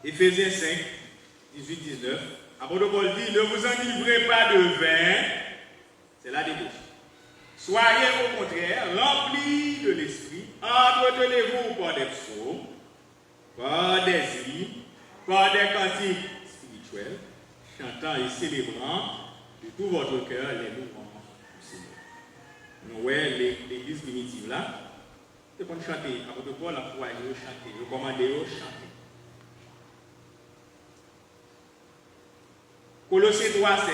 Éphésiens 5, 18, 19. Apôtre Paul dit, ne vous enivrez pas de vin, c'est la débauche. Soyez au contraire remplis de l'esprit, entretenez-vous par des psaumes, par des hymnes, par des cantiques spirituels, chantant et célébrant de tout votre cœur les louanges du Seigneur. Nous voyons l'église primitive là, c'est pour chanter. Apôtre Paul a pour chanter, recommander de chanter. Colossiens 3, 16.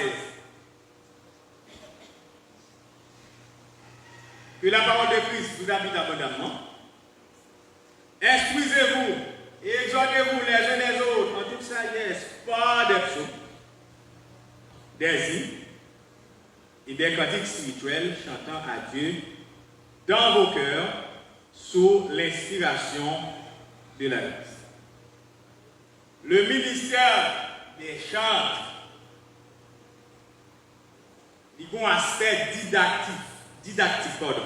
Que la parole de Christ vous habite abondamment. Instruisez-vous et exhortez-vous les uns les autres en toute sagesse par des psaumes, des hymnes et des cantiques spirituels chantant à Dieu dans vos cœurs sous l'inspiration de la grâce. Le ministère des chants, il y a un aspect didactique, pardon.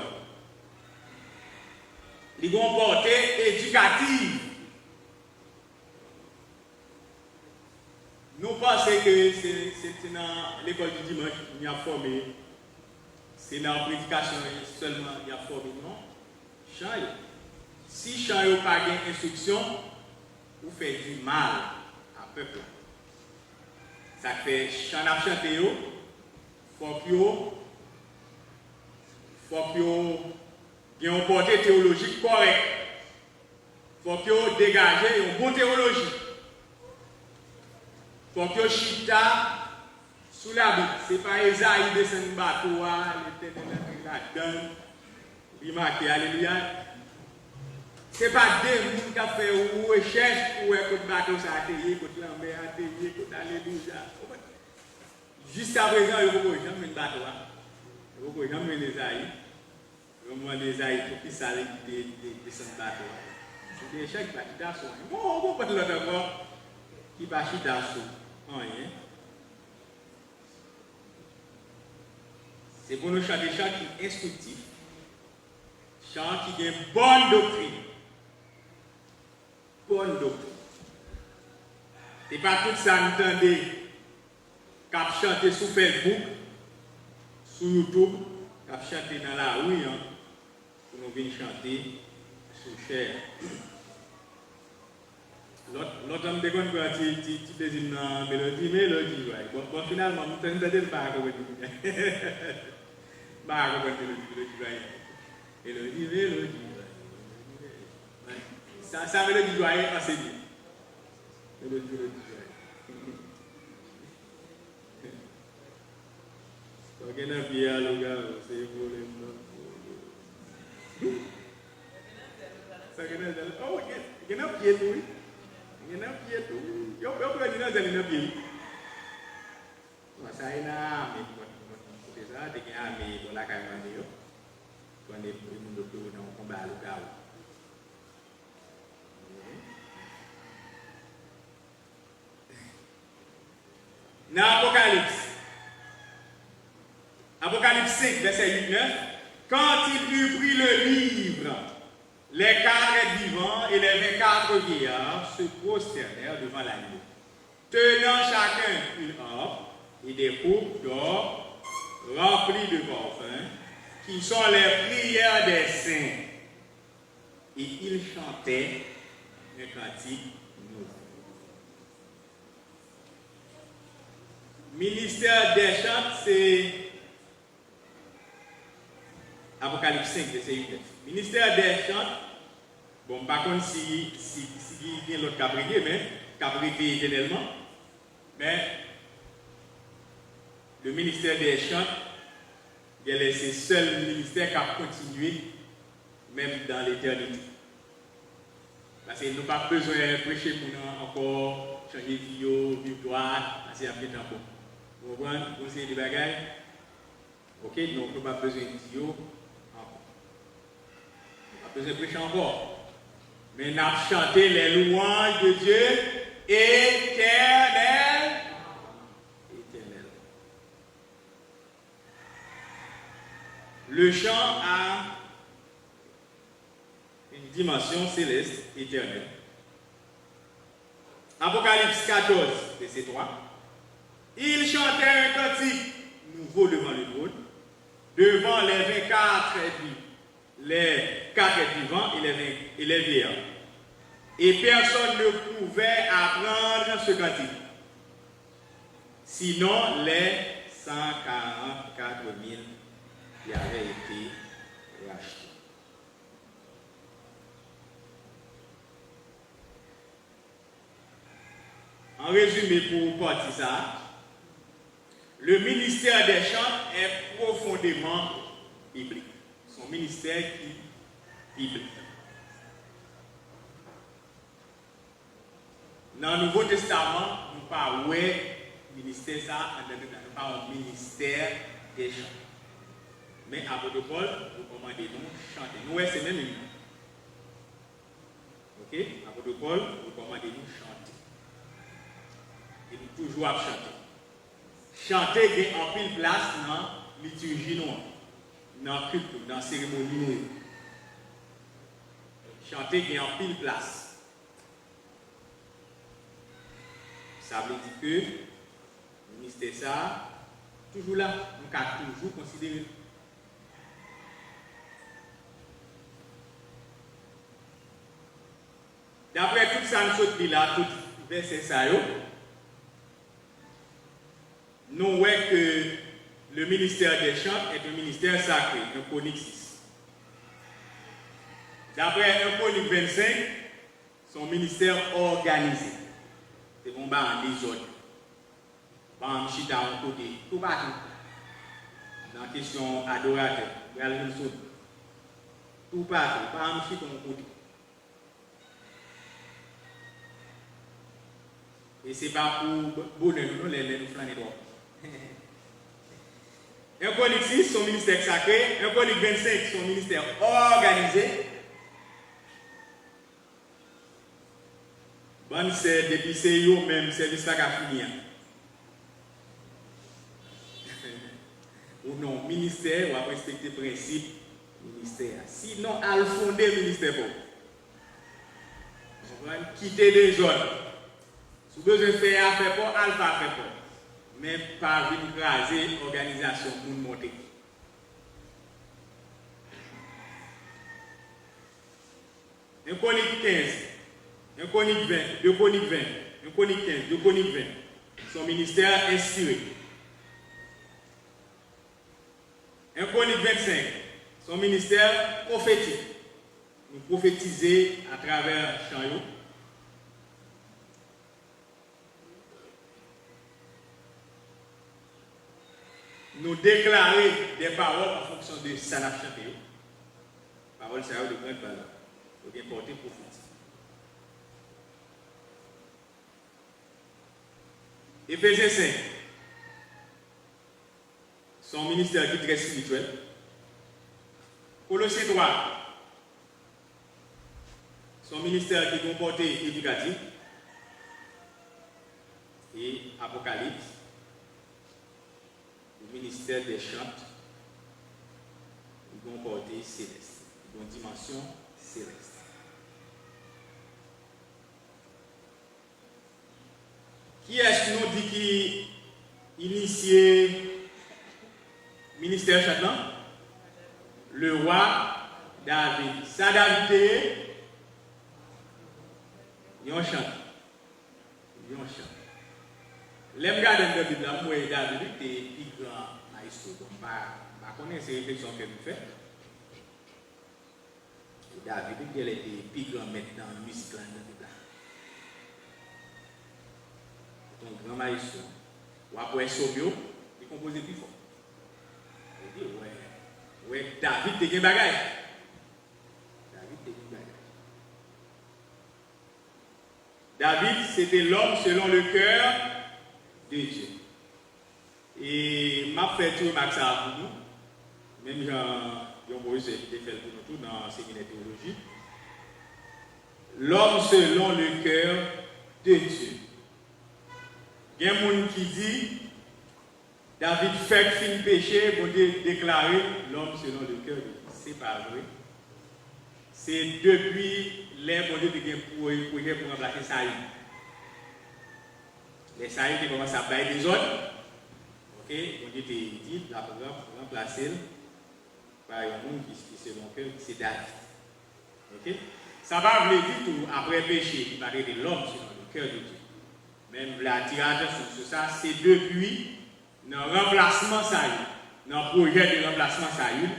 Il y a une portée éducative. Nous pensons que c'est dans l'école du dimanche qu'il y a formé. C'est dans la prédication seulement qu'il y a formé. Non. Chant. Si chant n'a pas d'instruction, vous faites du mal à peuple. Ça fait chant à chanter. Faut qu'il y ait une portée théologique correcte. Faut qu'il y ait dégagé une bonne théologie. Faut qu'il y ait chita sous la Bible. Ce n'est pas Esaïe descend de bateau, l'éternel là-dedans. Il marque, alléluia. Ce n'est pas des gens qui ont fait une recherche pour écouter le bateau, ça a atterri, écouter la mer, atterri, écouter alléluia. Jusqu'à présent, il faut que j'aime le bateau. Il faut que j'aime les Esaïe. Je me demande Esaï pour qui ça allait descendre le bateau. C'est des gens qui partent dans son. Bon, pas de l'autre encore qui partent dans son. Rien. C'est pour nous chanter des chants qui sont instructifs, chants qui ont une bonne doctrine. Bonne doctrine. Et pas tout ça, nous entendez qu'à chanter sur Facebook, sur YouTube, qu'à chanter dans la rue, hein, pour nous venir chanter sur chair. L'autre homme de compte pour un petit désigne dans mélodie, ouais. Bon, finalement, nous ne sommes pas à côté de mélodie, ouais. Ça mélodie doit être assez bien. Mélodie, donc, il y a un pied à l'ogard, c'est pour les noms. Ça, il y a un pied, oh, il y a un pied, oui. Il y a un pied, oui. Il y a un pied. Ça, il y a un pied. C'est ça, il y a un pied pour la caméra. Quand on est dans le combat à l'ogard. Dans l'Apocalypse. Apocalypse 5, verset 8-9. Quand il eut pris le livre, les 4 êtres vivants et les 24 vieillards se prosternèrent devant l'agneau, tenant chacun une harpe et des coupes d'or remplies de parfums, qui sont les prières des saints. Et ils chantaient un cantique nouveau. Ministère des chants, c'est Apocalypse 5, verset 8. Ministère des chants, bon, par contre, si il y a l'autre caprier, mais caprier éternellement, mais le ministère des chants, c'est le seul ministère qui a continué, même dans l'éternité. Parce que nous n'avons pas besoin de prêcher pour nous encore changer de vie, droite, parce qu'il y a plus de temps. Vous comprenez? Vous savez des bagages? Ok, donc nous n'avons pas besoin de Dieu encore. Nous n'avons pas besoin de prêcher encore. Mais nous avons chanté les louanges de Dieu éternel. Éternel. Le chant a une dimension céleste éternelle. Apocalypse 14, verset 3. Il chantait un cantique nouveau devant le trône, devant les 24 les 4 êtres vivants et les vieillards. Et personne ne pouvait apprendre ce cantique, sinon les 144 000 qui avaient été rachetés. En résumé, pour partir ça, le ministère des chants est profondément biblique. Son ministère qui est biblique. Dans le Nouveau Testament, nous parlons de ministère ça, nous parlons de ministère des chants. Mais apôtre Paul, vous commandez nous chanter. Nous, c'est même une. Ok? Apôtre Paul, vous commandez nous chanter. Et nous toujours à chanter. Chanter est en pile place dans la liturgie noire, dans le culte, dans la cérémonie. Chanter est en pile place. Ça veut dire que le ministère ça, toujours là, nous avons toujours considéré. D'après tout ça, nous sommes là, tout verset ça, nous voyons que le ministère des chants est un ministère sacré, un chronique 6. D'après un chronique 25, son ministère organisé. C'est bon, en désordre. Par chita en côté, tout partout. Dans la question adorateur, tout partout, par chita en côté. Et ce n'est pas pour bonheur, nous les flaner droit. Un chronique 6, son ministère sacré. Un chronique 25, son ministère organisé. Bon, c'est depuis c'est eux même service là qui a fini. Ou non, ministère, ou à respecter le principe ministère. Sinon, à le fonder le ministère pour. Quitter des zones. Si vous avez faire affaire pour, elle va faire pour. Mais pas venir craser l'organisation pour nous monter. Un chronique 15, un chronique 20, deux chroniques 20, un chronique 15, deux chroniques 20. Son ministère inspiré. Un chronique 25, son ministère prophétique. Nous prophétiser à travers Chanyo. Nous déclarer des paroles en fonction de ça n'a chanté. Paroles, ça a de grande valeur. Il faut bien porter prophétique. Éphésiens 5. Son ministère qui est très spirituel. Colossiens 3. Son ministère qui est comporté éducatif. Et Apocalypse. Le ministère des chants, ils vont porter céleste, ils vont dimension céleste. Qui est-ce que nous dit qui initiait le ministère chantant? Le roi David. Ça, David, il chante. Il chante. Les gars de David, là, moi, David, c'est plus grand maestro. Je connais ces réflexions que nous faisons. David, il était plus grand maître dans la musique. C'est un grand maestro. Ou après Sobio, il composait plus fort. Il dit, ouais, David, t'es un bagage. David, t'es un bagage. David, c'était l'homme selon le cœur de Dieu. Et m'a fait tout remarquer ça pour nous. Même Jean-Maurice a fait pour nous tout dans le séminaire de théologie. L'homme selon le cœur de Dieu. Il y a un monde qui dit David fait fin péché pour déclarer l'homme selon le cœur de Dieu. Ce n'est pas vrai. C'est depuis les bon Dieu qui ont projet pour remplacer ça. Les sailles qui commencent à bailler des autres. Ok, on dit dit, la programme remplacer par un monde qui selon que c'est David. Ok, ça va vous dire tout après péché, il parlait de l'homme selon le cœur de Dieu. Même la tirade sur ça, c'est depuis le remplacement Saül, dans le projet de remplacement Saül,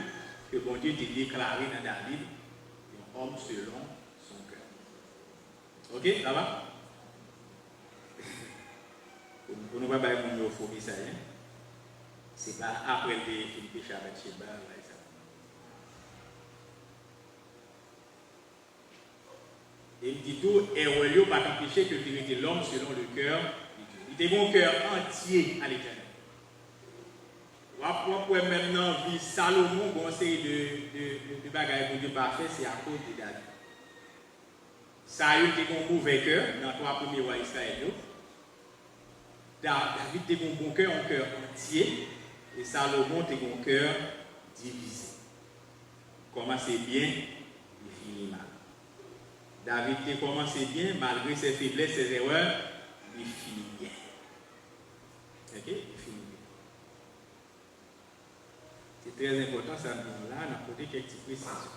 que bon Dieu t'a déclaré dans David, un homme selon son cœur. Ok, ça va? Pour nous pas bailler mon euphorie ça, c'est pas après le Philippe péché avec Sheba, ça. Et il dit tout, et Wélio pas empêché que tu étais l'homme selon le cœur de Dieu. Il était un cœur entier à l'éternel. Pour maintenant, vie Salomon, bon, c'est de bagages pour Dieu parfait, c'est à cause de David. Saül était un mauvais cœur dans 3 premiers rois Israël. David était un bon cœur, un cœur entier, et Salomon était un cœur divisé. Commencez bien, il finit mal. David a commencé bien, malgré ses faiblesses, ses erreurs, il finit bien. Ok? Il finit bien. C'est très important, ça, là, on a apporté quelques petites précisions.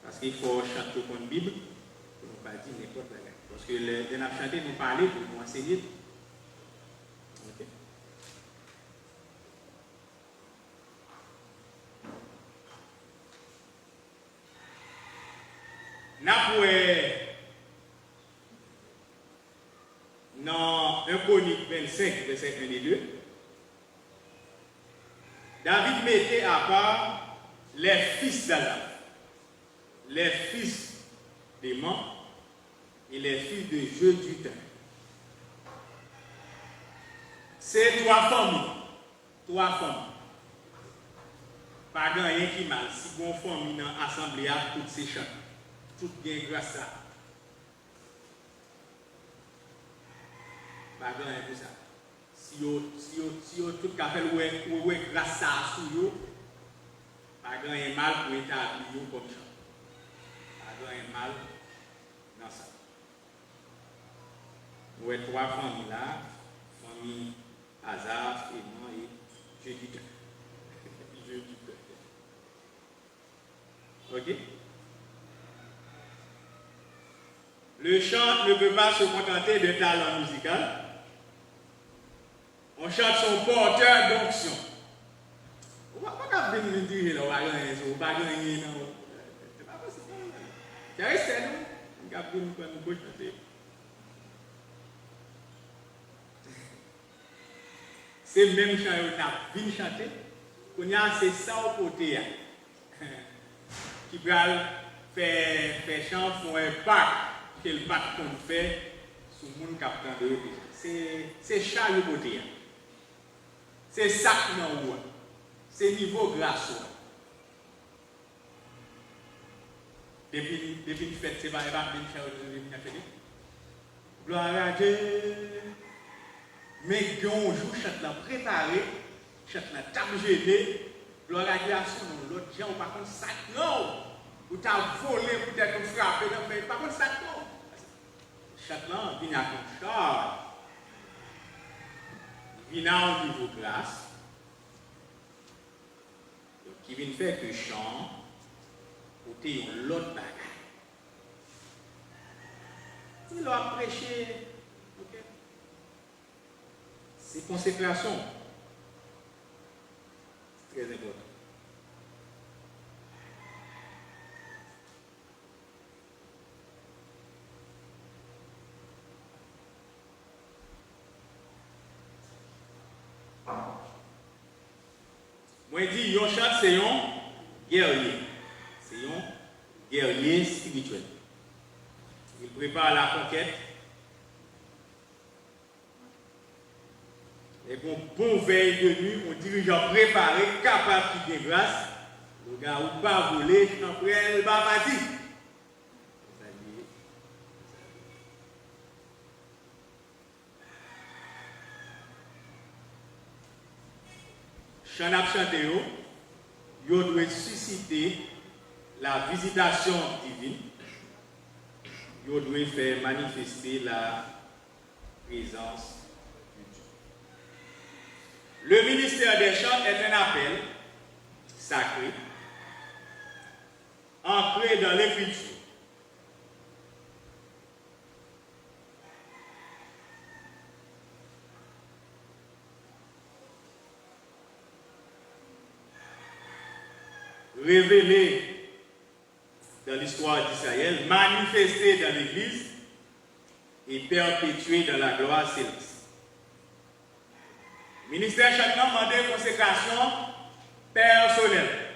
Parce qu'il faut chanter au compte Bible, pour ne pas dire n'importe quoi. Parce que les chanter nous parler pour nous enseigner. Ok? Dans 1 Chronique 25, verset 1 et 2, David mettait à part les fils d'Azaph, les fils d'Éman et les fils de Jeduthun. C'est 3 familles. 3 familles. Pas grand rien qui mal. Si on famille dans l'assemblée, toutes ces chants. Toutes bien grâce à. Pas grand rien pour ça. Si vous tout cas fait ouais grâce à sous yo, pas grand rien mal pour établir comme ça. Pas grand rien mal dans ça. Vous avez 3 familles là, famille Azaph, Éman et Jeduthun. Ok? Le chant ne peut pas se contenter de talent musical. On chante son porteur d'onction. On va pas venir dire là, on va gagner, on va gagner, non. C'est pas possible. C'est resté nous. On va venir nous chanter. C'est le même chant qu'on a venu chanter. On a c'est ça au côté. Qui va faire chant pour un pacte. Quel pacte qu'on fait sur le monde captant de l'eau. C'est chant au côté. C'est ça qui est en haut. C'est niveau grâce. Depuis le fait, c'est pas bien faire de gloire à Dieu. Mais quand on joue, chante la préparé, chante la table gelée, gloire à Dieu à son l'autre gens, par contre, ça non. Ou t'as volé, peut-être frappé, par contre, ça non. Chante là, vient à ton char. Il a un niveau grâce, qui vient faire que chant, pour t'aider l'autre bagaille. Il a prêché, ok? C'est consécration. C'est très important. Moi, je dis, yon chat, c'est un guerrier. C'est un guerrier spirituel. Il prépare la conquête. Et pour bon veille de nuit, un dirigeant préparé, capable de grâce, le gars ou pas voler, après, il va partir. Chant à chanter, il doit susciter la visitation divine. Il doit faire manifester la présence de Dieu. Le ministère des chants est un appel sacré, ancré dans l'Écriture. Révélé dans l'histoire d'Israël, manifesté dans l'Église et perpétué dans la gloire céleste. Ministère chacun demandait consécration personnelle.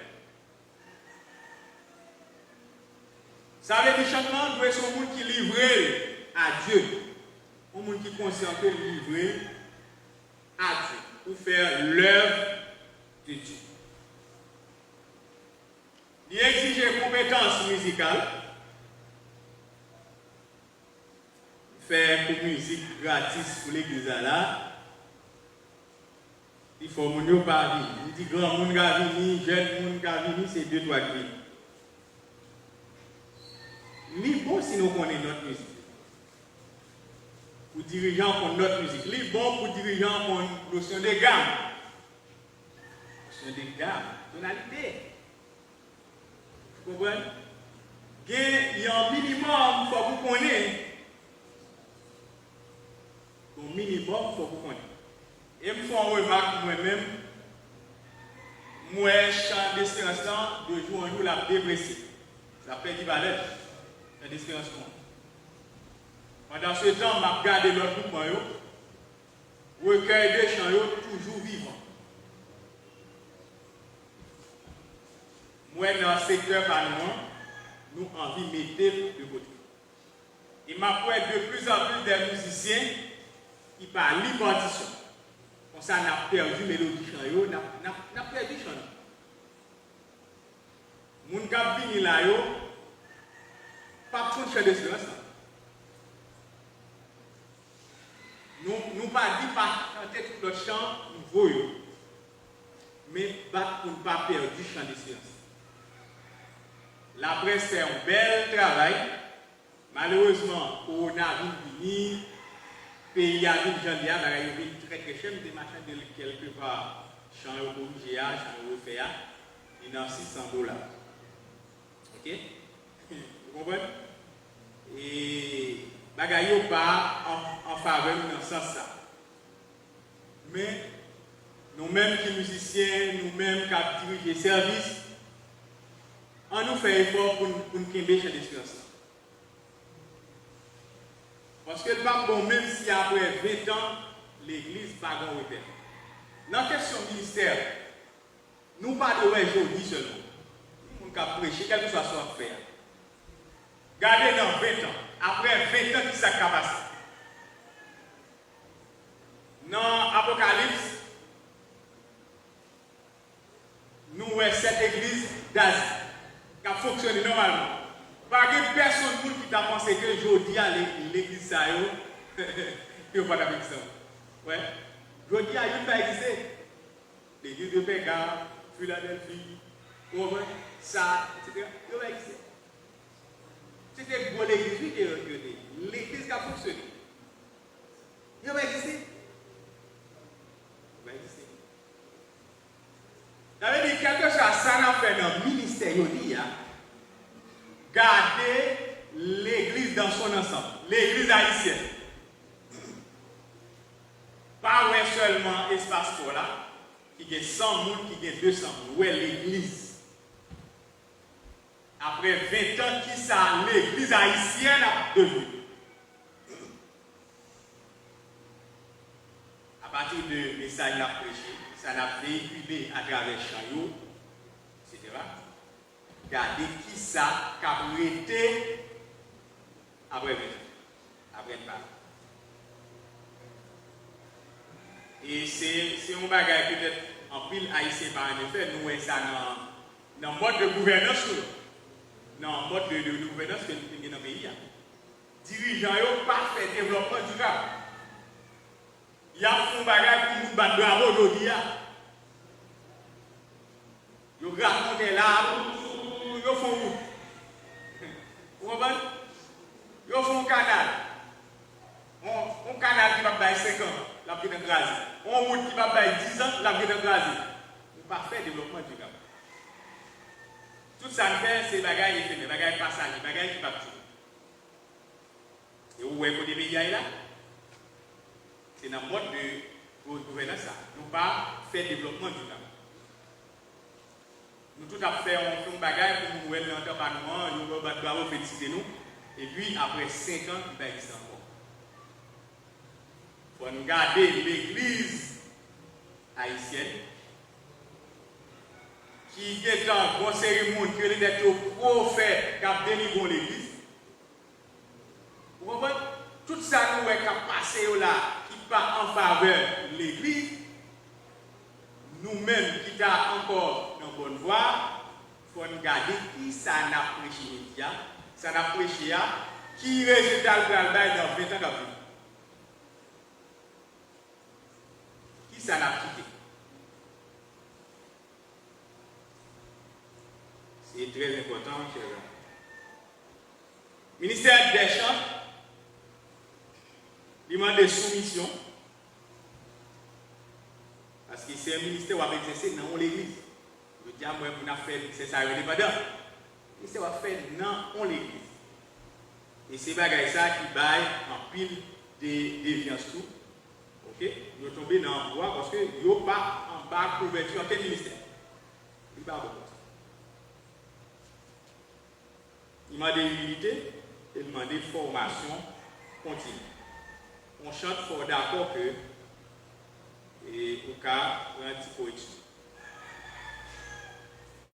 Ça veut dire chacun doit être un monde qui est livré à Dieu. Un monde qui est conscient de livrer à Dieu pour faire l'œuvre de Dieu. Il exige des compétences musicales. Faire une musique gratis pour l'église là. Il faut que nous pas venir. Il dit grand monde qui vient, jeune monde qui vient, c'est 2-3 cris. Li bon si nous connaissons notre musique. Pour dirigeants pour notre musique. Li bon pour dirigeants pour notion de gamme. Notion de gamme, tonalité. Vous comprenez? Il y a un minimum, il faut que vous connaissiez. Un minimum, il faut que vous connaissiez. Et je me fais une remarque moi-même. Moi, chant d'espérance, de jour en jour, la dépressé. Ça fait du balai. La d'espérance. Pendant ce temps, je regarde l'autre mouvement. Recueil des chants, toujours vivant. Moi, dans le secteur parlement, nous envie de mettre de côté. Il m'a de plus en plus des musiciens qui parlent de partition. Comme ça, on a perdu la mélodie chant, on a perdu le chant. Les gens qui viennent là, pas de chant de silence. Nous pas dit pas chanter tout le chant nouveau, mais pour ne pas perdre du chant de silence. La presse fait un bel travail. Malheureusement, Corona a venu, pays a venu, janvier, il y a très très cher, des machins de quelque part, champ corrigé, champ refait, il y a $600. Ok? Vous comprenez? Et bagaille pas en faveur dans ce sens. Mais nous-mêmes qui musiciens, nous-mêmes qui dirigeons les services, on nous fait effort pour nous quitter chez l'espérance. Parce que le pape, bon, même si après 20 ans, l'église n'a pas de repère. Dans la question ministère, nous ne parlons pas aujourd'hui seulement. Nous avons prêché, quel que soit ce faire. Gardez dans 20 ans, après 20 ans, qui s'est passé. Dans l'Apocalypse, nous avons cette église d'Asie qui a fonctionné normalement. Pas de personne qui t'a pensé que aujourd'hui, l'église, ça y est, il n'y a pas d'habitude. Ouais. Aujourd'hui, il n'y a pas existé. L'église de Pékin, Philadelphie, ça, etc. Il n'y a pas existé. C'était pour l'église qui est l'église qui a fonctionné. Il n'y a pas existé. Il n'y a pas existé. Ça veut dire quelque chose ça n'a fait dans le ministère. Garder l'église dans son ensemble, l'église haïtienne. Pas seulement espace pour là, qui est 100 personnes, qui est 200 personnes. Où est l'église? Après 20 ans, qui ça l'église haïtienne a devenu? À partir de message à prêcher, ça l'a véhiculé à travers Chayot, etc. Regardez qui ça qu'a prêté après 20 ans, après le bac. Et c'est un bagage peut-être en pile haïtien par en effet, nous voyons ça dans le mode de gouvernance, dans le mode de gouvernance que nous avons dans le pays. Dirigeants n'ont pas fait développement durable. Il y a un bagage qui nous bat bravo aujourd'hui. Ils racontent là. Ils font route. Vous comprenez? Ils font un canal. Un canal qui va bailler 5 ans, la vie de grâce. On route qui va bailler 10 ans, la vie de grâce. On ne peut pas faire développement du Cap. Tout ça nous fait, c'est bagaille et les bagailles passage, les bagailles qui va tout. Et où est le pays là? C'est dans le mode de gouvernance. Nous ne pas faire développement du Cap. Nous tout à fait, on fait un bagage pour nous voir l'entrepreneuriat, nous allons féliciter nous. Et puis après 5 ans, il va exister encore. Il faut nous garder l'église haïtienne qui est en bonne cérémonie, qui est d'être prophète qui a délivré l'église. Vous comprenez? Tout ça nous est passé là, qui part en faveur de l'église. Nous-mêmes qui sommes encore dans la bonne voie, il faut nous garder qui ça n'a prêché, ça n'a prêché, qui résultat le travail dans 20 ans d'après. Qui ça n'a quitté. C'est très important, cher ami. Ministère des Champs, demande de soumission. Parce que c'est un ministère qui va exercer dans l'église. Je dis à moi, vous avez fait, c'est ça, indépendant. Le ministère va faire dans l'église. Et c'est bagaille ça qui baille en pile de déviance tout. Ok? Nous tombons dans le bois parce que nous n'avons pas en bas couverture en tel ministère. Il va beaucoup. Il m'a demandé humilité et il m'a demandé formation continue. On chante fort d'accord que, et au cas, un petit peu